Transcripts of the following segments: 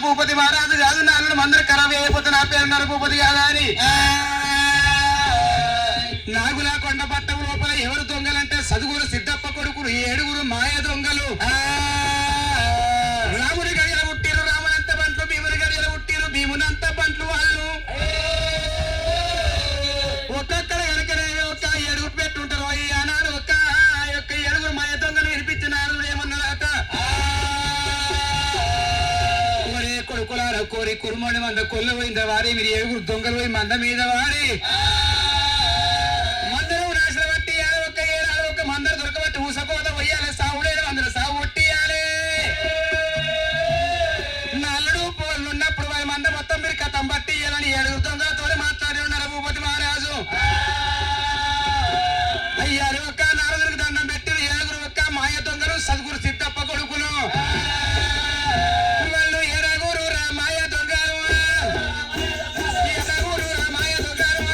భూపతి మహారాజు కాదు నాలుగు మందరు ఖరాబ్ అయిపోతే నా పేరున్నారు భూపతి కాదా అని నాగులా కొండ పట్టం లోపల ఎవరు దొంగలంటే సదుగురు సిద్ధప్ప కొడుకులు 7 మాయ దొంగలు. రాముడి గడియల పుట్టిరు రామునంత బంట్లు, భీముని గడియల పుట్టిరు భీమునంత బంట్లు వాళ్ళు. ఒక్కొక్కరు కనుకనే ఒక 7 పెట్టుంటారు. ఈ ఆనాడు ఒక 7 మాయ దొంగలు వినిపించినారు. ఏమన్నారట, ఒరే కొడుకులార కోరి కురుమని మంద కొల్ల పోయింద వారి మీరు 7 దొంగలు పోయి మంద మీద వారి మందరు దొరకబట్టి ఊసకోత పోయాలి, సావుడైన అందరూ సాగు కొట్టియాలి. నల్లుడు పోళ్ళు ఉన్నప్పుడు వారి మంద మొత్తం మీరు కథం బట్టి ఇవ్వాలని 7 దొంగలతో మాట్లాడి ఉన్నారు భూపతి మహారాజు. అయ్యారు ఒక్క నారదుడికి దండం పెట్టి 7 ఒక్క మాయ దొంగలు సద్గురు సిద్ధప్ప కొడుకులు. వాళ్ళు 7 మాయ దొంగలు, 7 మాయ దొంగలు,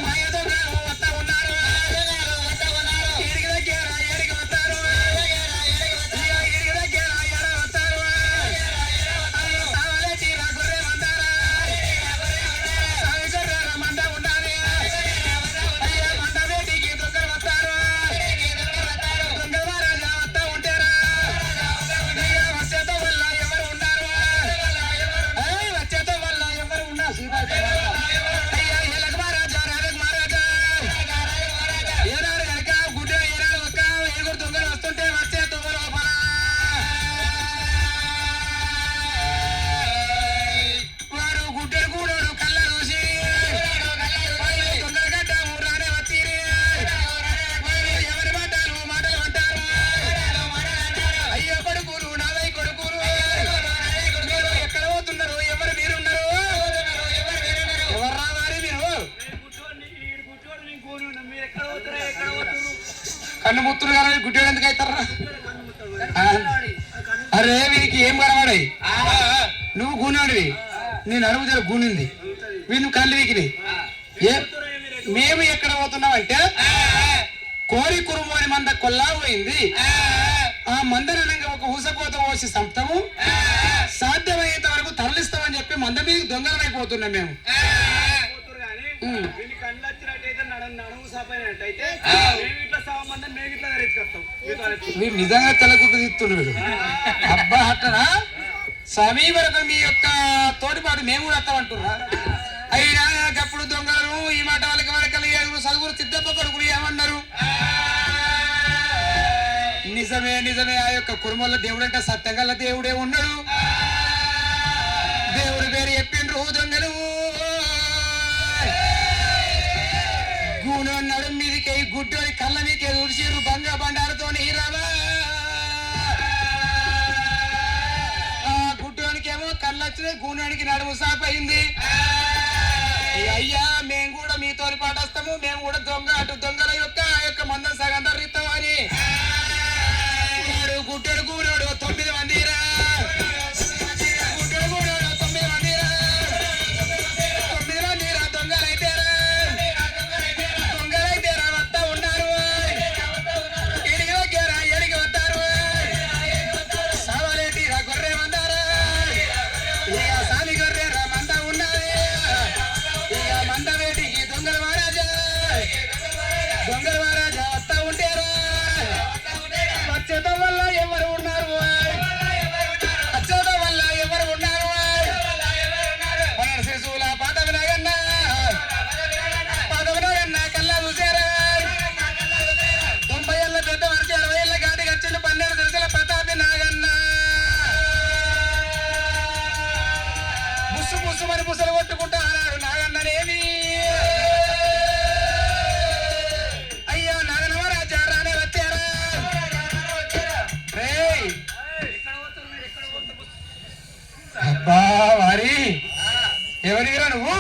మాయ దొంగలు వస్తా ఉన్నారు. కన్ను ముత్తులు కానీ గుడ్డేడు ఎందుకు అవుతారా? అరే వీరికి ఏం కనబడాయి, నువ్వు గూనాడివి, నేను అడుగు జర గూనింది, వీళ్ళు కళ్ళు వీకిని. మేము ఎక్కడ పోతున్నామంటే కోరి కురుమోని మంద కొల్లా పోయింది. ఆ మందనంగా ఒక ఊసకోత పోసి సంప్తము సాధ్యమయ్యేంత వరకు తరలిస్తామని చెప్పి మంద మీద దొంగలమైపోతున్నాం మేము. మీరు నిజంగా తెల్లగుడ్డు తీస్తున్నాడు. అబ్బా అట్టనా సమీ వరకు మీ యొక్క తోటిపాటు మేము కూడా వస్తామంటున్నా. అయినా అప్పుడు దొంగలను ఈ మాట వాళ్ళకి వరకలు 7 సదుగురు సిద్ధప్ప కొడుకులు ఏమన్నారు? నిజమే నిజమే, ఆ యొక్క కురుమల్ల దేవుడు అంటే సత్యంగల దేవుడే ఉన్నాడు. దేవుడి పేరు చెప్పిండ్రు దొంగలు. గూను నడుం మీదికి గుడ్డోడి కళ్ళ మీకే ఉడిచిరు బంగ బండారుతో నీరవా. ఆ గుడ్డోనికేమో కళ్ళు వచ్చినాయి, గూనానికి నడుము సాపయింది. అయ్యా మేము కూడా మీతో పాటు వస్తాము, మేము కూడా దొంగ అటు దొంగల యొక్క మందం సగం ధరిస్తామని గుడ్డోడు గూనోడు 9 మందిరా. గుడ్డోడు గూనోడు 9 మందిరా, 9 మందిరా దొంగలైతేరా. దొంగలైతేరా వస్తా ఉన్నారు, ఎడిగి వగ్గారా ఎడిగి వస్తారు. సవాలేటిరా గొర్రె మందారా, ఇక సామి గొర్రెరా మంద ఉన్నది. ఇక మంద వేటికి దొంగల మహారాజా, దొంగల మహారాజా వస్తా ఉంటారా. వచ్చేతం వల్ల ఎవరు ఉన్నారు, వచ్చేతం వల్ల ఎవరు ఉన్నారు. శిశువుల పాదవినాగన్న పాదవినాగన్న కల్లా చూసారా. 90 ఏళ్ళ పెద్ద మనిషి 60 ఏళ్ళ గాడికి వచ్చిండు 12 దశల ప్రతాపి నాగన్న. బుస్సు బుస్సు మరి బుసలు కొట్టుకుంటా అన్నాడు నాగన్ననేమి. అయ్యో నాగనవ రాజా రానే వచ్చారా. అబ్బా వారి ఎవరిరా నువ్వు?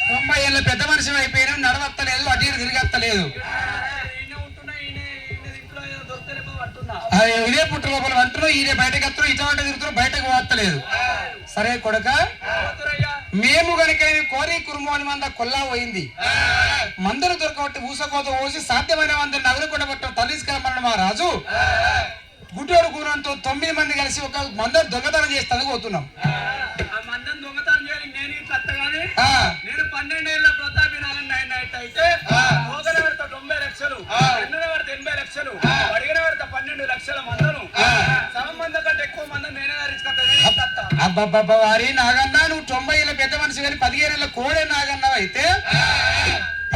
90 ఏళ్ళ పెద్ద మనిషి అయిపోయినా నడవత్తలేదు, అటు ఇటు తిరిగత్తలేదు. ఇదే పుట్టు లోపల అంటున్నావు, ఈయన బయటకు వస్తున్నావు, ఇటువంటి తిరుగుతున్నావు, బయటకు పోతలేదు. సరే కొడక, మేము కనుక కోరి కురుమోని మంద కొల్లా పోయింది, మందరు దొరకబట్టి ఊసకోత పోసి సాధ్యమైన మందిని నగలు కొట్టబట్ట తల్లిస్కరమన్న మా రాజు మనతో 9 మంది కలిసి ఒక మందం దొంగతనం చేస్తానికి పోతున్నాం. ఆ మందం దొంగతనం చేయాలి. నేను కట్టగానే నేను 12 ఏళ్ళ ప్రతాపి నారాయణ అయితే పోగన పెడతా 90 లక్షలు, ఎన్నో పెడతా 80 లక్షలు, అడిగిన పెడతా 12 లక్షల మందను. సగం మంద కంటే ఎక్కువ మందం నేనే ధరించుకుంటా. అబ్బబ్బబ్బా వారి నాగన్నా, నువ్వు 90 ఏళ్ళ పెద్ద మనిషి కానీ 15 ఏళ్ళ కోడే నాగన్నావు అయితే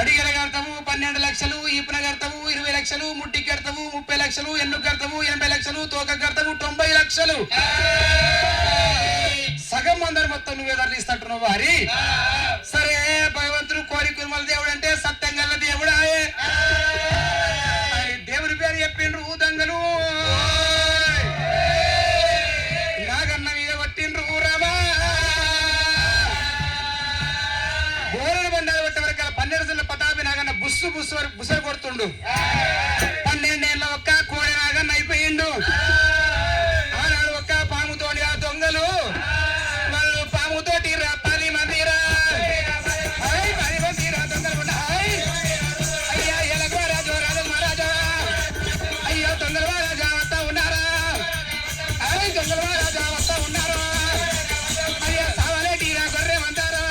అడిగిన కడతాము 12 లక్షలు, ఈపున కడతాము 20 లక్షలు, ముట్టికి కడతాము 30 లక్షలు, ఎన్నుకు కడతాము 80 లక్షలు, తోక కడతాము 90 లక్షలు. సగం మందరు మొత్తం నువ్వు ఎదురుస్తాంటున్నావు వారి. సరే భగవంతుడు కోరి కుర్మల దేవుడు అంటే సత్యం గల దేవుడా, దేవుని పేరు చెప్పిండ్రు దంగలు నాగన్న మీద కొట్టిండ్రు రామా. గోరలు బండాలు కొట్టే వరకు 12 పతాపి నాగన్న బుస్సు బుస్సు వరకు బుసలు కొడుతుండు. 12 ఏళ్ళ ఒక్క కోడి నాగన్న అయిపోయిండు. ఆనాడు ఒక్క పాముతోటి ఆ దొంగలు వాళ్ళు పాముతోటి 10 మందిరా 10 మందిరా దొంగలు అయ్యా ఎలగో రాజు రాజు మహారాజా, అయ్యో దొంగల రాజా వస్తా ఉన్నారా, దొంగల రాజా వస్తా ఉన్నారు, అయ్యా సావలేటిరా గొర్రె మంటారా,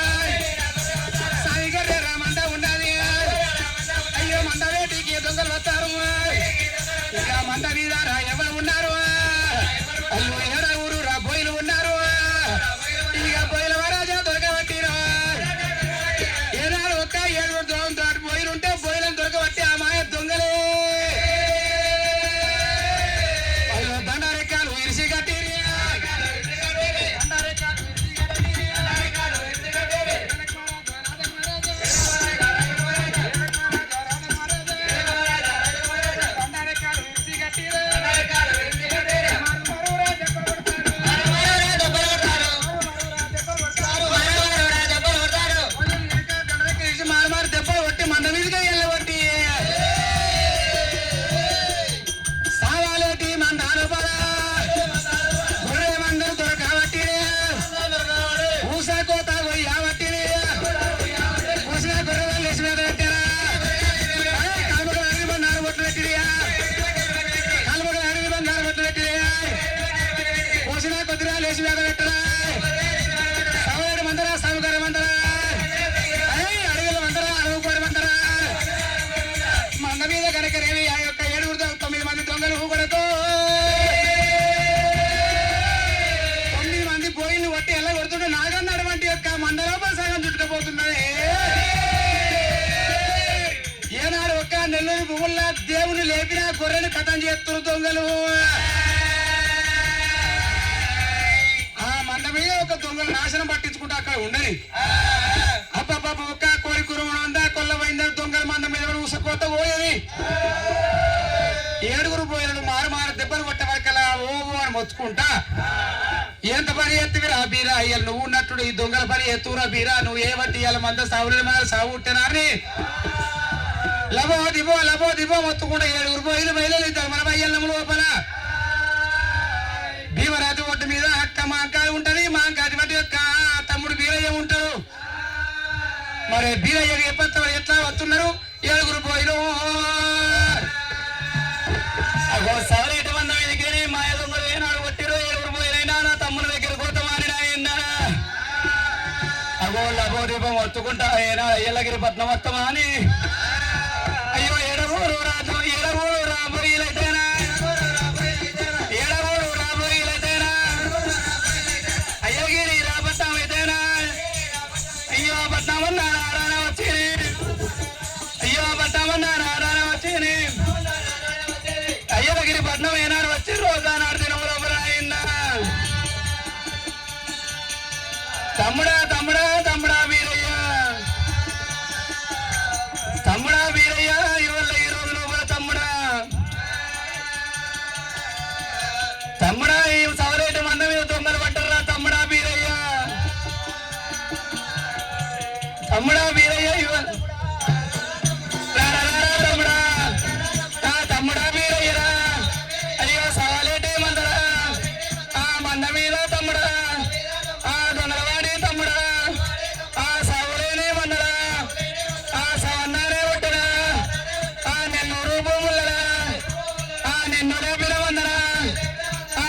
సాయి గొర్రె రామంట ఉన్నది, అయ్యో మంద వేటికి దొంగలు వస్తారు, ఇక మంద మీద ఎవరు ఉన్నారు, అయ్యో ఏడ ఊరు రా బోయిలు ఉన్నారు, ఇక బోయిల మహారాజా దొరకబట్టిరు. ఏనాడు ఒక్క 7 బోయిలు ఉంటే బోయిలను దొరకబట్టి ఆ మాయ దొంగలే దండరెక్కలు ఇరిసి కట్టిరి. దెబ్బలు కొట్టి మంద మీదుగా వెళ్ళబట్టి సావాలేటి మందాలు పదా గొర్రె మందరు దొరకబట్టి ఊసా కోత పోయాబట్టి ఊసిన గొర్రె లేచి మీద పెట్టారా, కాలుమగలు అడిగి బంగారు బొట్లు పెట్టిరియా, కాలుమగలు అడిగి బంగారు బొట్లు పెట్టిరియా, ఊసిన కొద్దిరా లేచి మీద పెట్టరా, సవలేడు మందరా సాగుగారు మందరా, అడుగుల మందరా అడుగుకోరు మందరా, మంద మీద కనుకనేవి ఆ యొక్క 7 9 మంది దొంగలు కొడతో 9 మంది పోయిన కొట్టి ఎలా కొడుతుంటే నాగన్న అటువంటి యొక్క మందలోపల సగం చుట్టుకుపోతున్నాయి. ఏనాడు ఒక్క నెల్లూరు పువ్వుల్లా దేవుని లేపిన గొర్రెని కథం చేస్తున్నారు దొంగలు. ఆ మంద మీద ఒక దొంగలు నాశనం పట్టించుకుంటూ అక్కడ ఉండని అబ్బబ్బ ఒక్క కోరి కురుమణ ఉందా కొల్లబోయిందని దొంగల మంద మీద ఊసకోత పోయేది. 7 పోయినడు మారు దెబ్బలు కొట్టే వరకలా ఓ అని మొత్తుకుంటా, ఎంత పని ఎత్తువిరా బీరా, అయ్యాలి నువ్వు ఉన్నట్టు ఈ దొంగల పని ఎత్తురా బీరా, నువ్వు ఏ బట్టి ఇవాళ మంద సావుల మీద సాగు ఉట్టినా అని లబో దిబో మొత్తుకుంటా 7 పోయిలు బయలుదేరుతారు మన బయ్యల్నము లోపల. భీమరాజు ఒడ్డు మీద అక్క మాంకాయ ఉంటది, మాంకాయ బట్టి యొక్క తమ్ముడు బీరయ్య ఉంటాడు. మరి బీరయ్య ఎట్లా వస్తున్నారు 7 పోయిలు అగో సవరేటి మందం ఎదిగిరి మాయ దొంగలు ఏనాడు కొట్టిరు 7 పోయినైనా నా తమ్ముని దగ్గర కొడతామని నాయన అగో లబో దీపం వత్తుకుంటా ఏనా ఎల్లగిరి పట్నం వస్తామా అని అయ్యో ఎడబోరు రాజు ఎడబోరు రాబోయిలైతేనా ఎడబోరు రాబోయిలైతేనా అయ్యగిరి రాబట్నం అయితేనా అయ్యో పట్నం అన్నా నారాయణ వచ్చి అయ్యో పట్నం అన్నా నారాయణ వచ్చి అయ్యగిరి పట్నం ఏనాడు వచ్చి రోజా నాడు తినవరబరా తమ్ముడా తమ్ముడా తమ్ముడా వీరయ్య తమ్ముడా వీరయ్య ఇవాళ ఈ రోజు లోపల తమ్ముడా తమ్ముడా ఈ సవరేటి మంద మీద దొంగలు పట్టరా తమ్ముడా వీరయ్య తమ్ముడా వీరయ్య ఇవాళ తమ్ముడా తమ్ముడా వీరయ్యరా అయ్యో సవాలేటే మందరా ఆ మంద మీద తమ్ముడా ఆ దొంగలవాడి తమ్ముడా ఆ సవులేనే మందరా ఆ సవన్నారే ఒట్టరా ఆ నెల్లూరు భూములరా ఆ నిన్ను లేపిన మందరా ఆ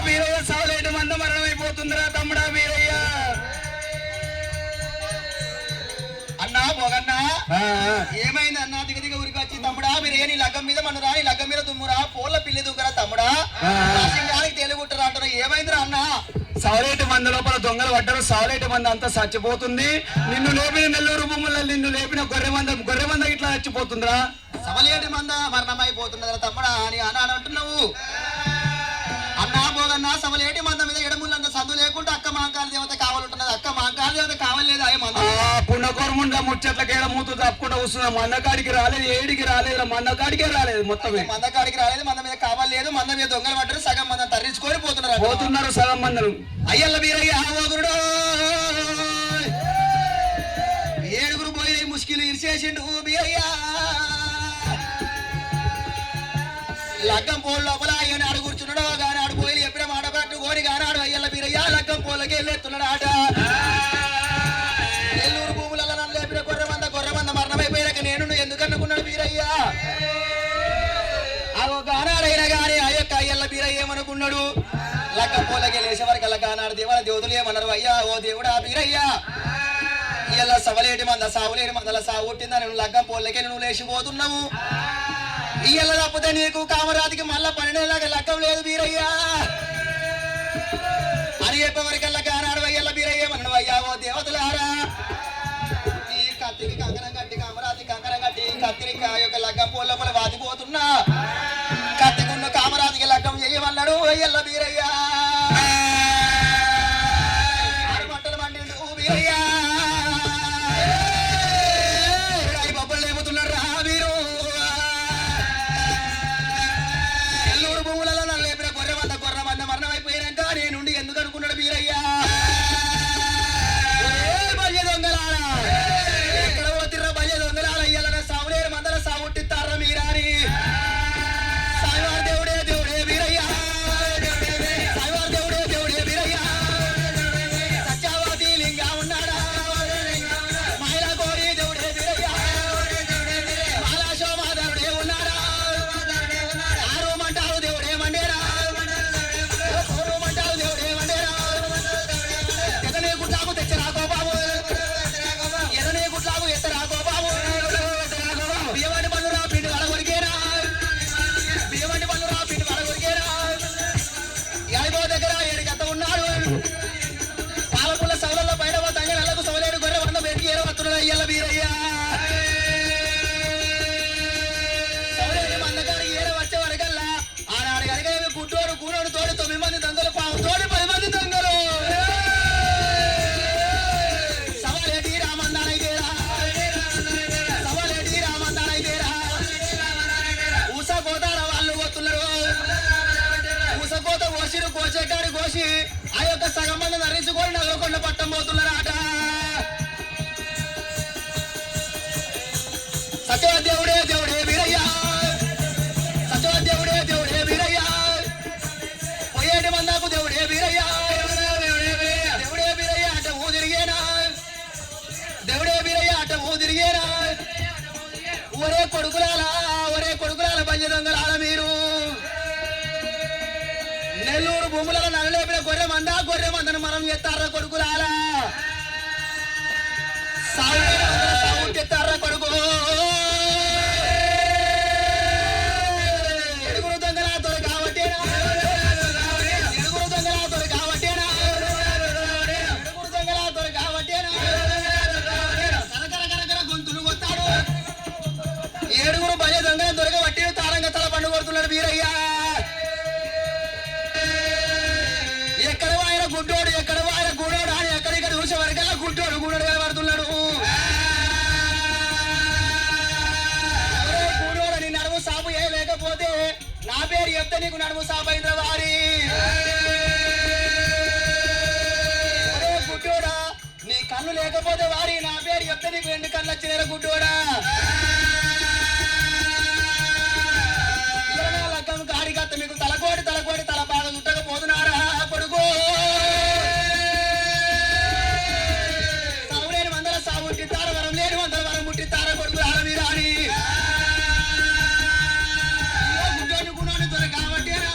వీరయ్య సవలేటి మంద మరణమైపోతుందిరా తమ్ముడా వీరయ్య. అన్నా పోగన్నా ఏమైంది అన్నా? దిగ దిగ ఊరికి వచ్చి తమ్ముడా వీరయ్య నీ లగ్గం మీద మనురా, నీ లగ్గం మీద దుమ్మురా, పోల పిల్లి దుగ్గరా తమ్ముడా, సింగానికి తేలిగుట్టరా అంటారు. ఏమైందిరా అన్నా? సవలేటి మంది లోపల దొంగలు పడ్డారు. సవలేటి మంది అంతా చచ్చిపోతుంది. నిన్ను లేపిన నెల్లూరు భూముల్లో నిన్ను లేపిన గొర్రె మంద ఇట్లా చచ్చిపోతుందిరా. సవలేటి మంద మరణమైపోతున్నదిరా తమ్ముడా అని అన్నాడు అంటున్నావు. అన్నా పోగన్నా సవలేటి మంద మీద ఎడములంత సందు లేకుండా అక్క మాంకాల దేవత కావాలంటున్నది. అక్క మాంకాల దేవత కావాలేదు అయ్యే మంద పుణ్యకోరముండ ముచ్చట్లకేడ మూతు తప్పుకుంటూ వస్తున్నా. మందకాడికి రాలేదు, ఏడికి రాలేదు, మందకాడికే రాలేదు. మొత్తం మందకాడికి రాలేదు. మంద మీద కావాలేదు. మంద మీద దొంగలు పడ్డారు. సగం మంది తరలించుకొని పోతున్నారు సగం మందరు. అయ్యల్ల వీరయ్య ఓగురుడు ఏడుగురు పోయి ముష్కిలు ఇరిసేసిండు వీరయ్య. లగ్గం పోలు లోపల అయ్యని ఆడు కూర్చున్నాడు. గాని ఆడు పోయి ఎప్పుడే మాట పట్టుకొని గానాడు అయ్యల్ల వీరయ్య లగ్గం పోలకి వెళ్ళెత్తున్నాడు ఆట. నెల్లూరు భూములలో నన్ను లేపిన గొర్రె మంద మరణమైపోయాక నేను ఎందుకనుకున్నాడు వీరయ్య. అగో గానాడైనా గాని ఆ యొక్క అయ్యల్ల వీరయ్య ఏమనుకున్నాడు? లగ్గం పోలకి లేచే వరకు అలా గానాడు దేవన దేవతలు ఏమన్నారు? అయ్యా ఓ దేవుడా వీరయ్య ఇలా సవలేటి మంద సావులేని మందల సాగు పుట్టిందా? నువ్వు లగ్గం పోలకి నువ్వు లేచిపోతున్నావు. ఇయ్యల తప్పితే నీకు కామరాతికి మళ్ళా 12 నెలలాగా లగ్గం లేదు వీరయ్యా అని చెప్పేవరకల్లా కానాడు. అయ్యల్ల వీరయ్య మనడు అయ్యా ఓ దేవతలారా ఈ కత్తికి కంకణం కట్టి కామరాతి కంకణం కట్టి కత్తికి యొక్క లగ్గం పోల లోపల వాదిపోతున్నా. కత్తికున్న కామరాతికి లగ్గం చేయమన్నాడు అయ్యల్ల వీరయ్య. మంటలు మండిండు వీరయ్య. బొబ్బలు లేపుతున్నాడు రా వీరు. నెల్లూరు భూములలో నన్ను లేపిన గొర్రె మంద మరణమైపోయినాక నేనుండి ఎందుకు అనుకున్నాడు వీరయ్య. భయ దొంగలాల ఎక్కడ పోతిర్రా భయ దొంగలాల. ఇయ్యాల సావులేరు మందల సాగుట్టిస్తారా మీరాని. సాయివారి దేవుడే దేవుడే వీరయ్య. సాయివారి దేవుడే దేవుడే వీరయ్య. సత్యవాది లింగా ఉన్నాడా? మాయల కోరి దేవుడే వీరయ్య. మాలా శోభాధరుడే ఉన్నాడా? ఆరు మంటారు దేవుడే మండేరా. ఓరు మంటారు దేవుడే మండేరా. ఎదనే గుట్లాకు తెచ్చరాకో బాబు. ఎదనే గుట్లాకు ఎత్తరాకో బాబు. బియ్యవాడి పనురా పిండి వాళ్ళ కొరికేరా. బియ్యవాడి పనురా పిండి వాళ్ళ కొరికేరా. యాడిగో దగ్గర ఏడిగంత ఉన్నాడు. పాలకుల సవలలో బయట పోతాంగా నెలకు సవలేడు గొర్రె వంద పెరిగి ఏరో వస్తున్నాడు అయ్యల్ల వీరయ్య. సవలేడు మందకాడికి ఏర వచ్చే వరకల్లా ఆనాడు కనుక గుడ్డోడు కూనోడు తోడు 9 మంది దొంగలు పావు తోడు 10 మంది దొంగలు. సవలేటి రామందానైతేరా. సవలేటి రామందానైతేరా. ఊసకోతార వాళ్ళు పోతున్నారు. ఊసకోత కోసిరు కోసేకాడి కోసి ఆ యొక్క సగం మంది నరించుకొని నగరకొండ పట్టం పోతున్నారు ఆట. సత్యదేవుడే దేవుడే వీరయ్య. సత్యదేవుడే దేవుడే వీరయ్య. పోయేటి మందాకు దేవుడే వీరయ్య. దేవుడే వీరయ్య అట ఊ తిరిగేనా. దేవుడే వీరయ్య అట ఊ తిరిగేనా. ఒరే కొడుకులాల బంజ దొంగలాల మీరు. నెల్లూరు భూములలో నల్లలేపిన గొర్రె మందను మనం ఎత్తారా కొడుకులాలా. సాగు ఎత్తారా కొడుకు. ఎడుగురు దొంగల దొర కాబట్టేనా. ఎడుగురు దొంగల దొర కాబట్టేనా. ఎడుగురు దొంగల దొర కాబట్టేనా. కనకర గొంతులు కొత్తాడు. ఏడుగురు భయ దొంగల దొరక వట్టి తారంగ తల పండు కొడుతున్నాడు వీరయ్య. ఎక్కడ వాయన గుడ్డోడు ఎక్కడ వాయన గూడోడు అని ఎక్కడిక్కడ చూసే వరకల్లా గుడ్డోడు కనబడుతున్నాడు. గూడోడు నీ నడుము సాపు ఏ లేకపోతే నా పేరు చెప్తే నీకు నడుము సాపు అయిందా వారి. గుడ్డోడా నీ కన్ను లేకపోతే వారి నా పేరు చెప్తే నీకు 2 కళ్ళు వచ్చిన గుడ్డోడా. లగ్గం కాడికత్త మీకు తలకోటి తల బాగా చుట్టకపోతున్నారా కొడుకు. సావులేని మందల సాగు పుట్టిస్తారా. వరం లేని మందల వరం పుట్టిస్తారా కొడుకు ఆడమీరా అని. గుడ్డోని గుణాన్ని దొర కాబట్టేనా.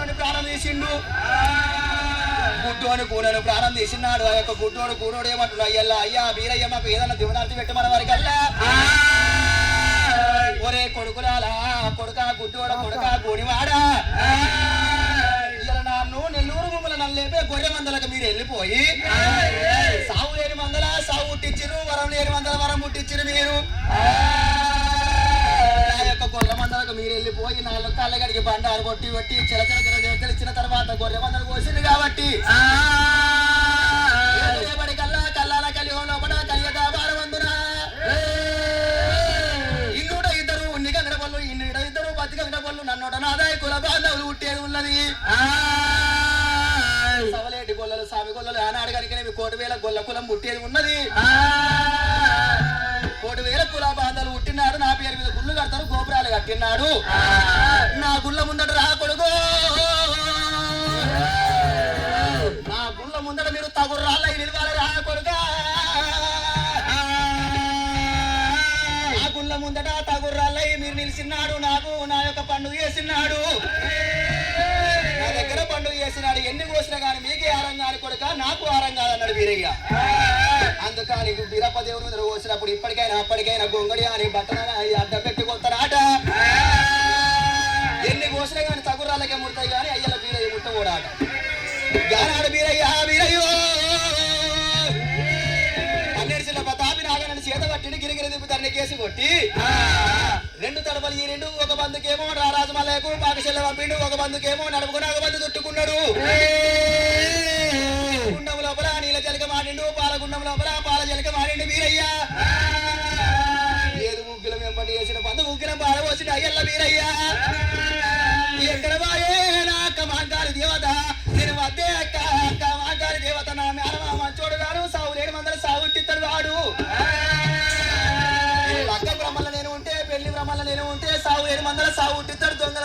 కూనని ప్రాణం తీసిండు గుడ్డోని కూనని ప్రాణం తీసినాడు ఆ యొక్క గుడ్డోడు కూనోడు ఏమంటున్నా అయ్యల్లా అయ్యా వీరయ్య మాకు ఏదన్నా దివనార్తి పెట్టమన్న వారికి అల్లా ఒరే కొడుకురాలా కొడుక గుడ్డోడ కొడుక గోనివాడా ఇలా నన్ను నెల్లూరు మమ్మల్ని నల్లేపే గొర్రె మందలకు మీరు వెళ్ళిపోయి సావు లేని మందల సావు పుట్టించిరు వరం లేని మందల వరం పుట్టించిరు మీరు నా యొక్క గొర్రె మందలకు మీరు వెళ్ళిపోయి నాలుగు కాళ్ళ గడికి బండారు కొట్టి కొట్టి చిలకల తెలిసిన తర్వాత గొర్రె మందలు కోసింది కాబట్టి కల్లా కల్లాల కలిహో లోపల కలియగా భారవందునా ఇన్నుడ ఇద్దరు ఉన్ని గంగడ పళ్ళు ఇన్నుడ ఇద్దరు పత్తి గంగడ పళ్ళు నన్నోట నాదాయ కుల బాంధవులు పుట్టేది ఉన్నది సవలేటి గొల్లలు సామి గొల్లలు ఆనాడు కనుక కోటి వేల గొల్ల కులం పుట్టేది ఉన్నది కోటి వేల కుల బాంధవులు పుట్టినాడు నా పేరు మీద గుళ్ళు కడతారు గోపురాలు కట్టినాడు నా గుళ్ళ ముందట రా కొడుకో నా గుళ్ళ ముందట మీరు తగుర్రాళ్ళ నిలవాలి రా కొడుకా నా గుళ్ళ ముందట తగుర్రాళ్ళ మీరు నిలిచిన్నాడు నాకు నా యొక్క పండుగ చేసినాడు నా దగ్గర పండుగ చేసినాడు ఎన్ని కోసినా కానీ మీకే ఆరంగాని కొడుక నాకు ఆరంగాలు అన్నాడు వీరయ్య అందుకని వీరప్ప దేవుని మీద కోసినప్పుడు ఇప్పటికైనా అప్పటికైనా గొంగడి అని బట్టన అడ్డ పెట్టుకొస్తారాట ఎన్ని కోసినా కానీ తగుర్రాళ్ళకే ముడతాయి కానీ అయ్యల వీరయ్య ముట్టకూడాట గానాడు వీరయ్య వీరయ్యో 12 చిన్న ప్రతాపి నాగనని చేత పట్టిని గిరిగిరి దింపు తన్ని కేసి కొట్టి 2 తడపలు ఈ 2 ఒక బందుకేమో రారాజు మల్లయ్యకు పాకశెల్ల పంపిండు ఒక బందుకేమో నడుపుకుని ఒక బందు చుట్టుకున్నాడు గుండం లోపల నీళ్ళ జలక మాడిండు పాలగుండం లోపల పాల జలక మాడిండు వీరయ్య ఏదు ముగ్గులం వెంబడి వేసిన బంధు ముగ్గులం పాల వచ్చిండు అయ్యల్ల వీరయ్య ఎక్కడ బాయే నా కమాంకాలు దేవ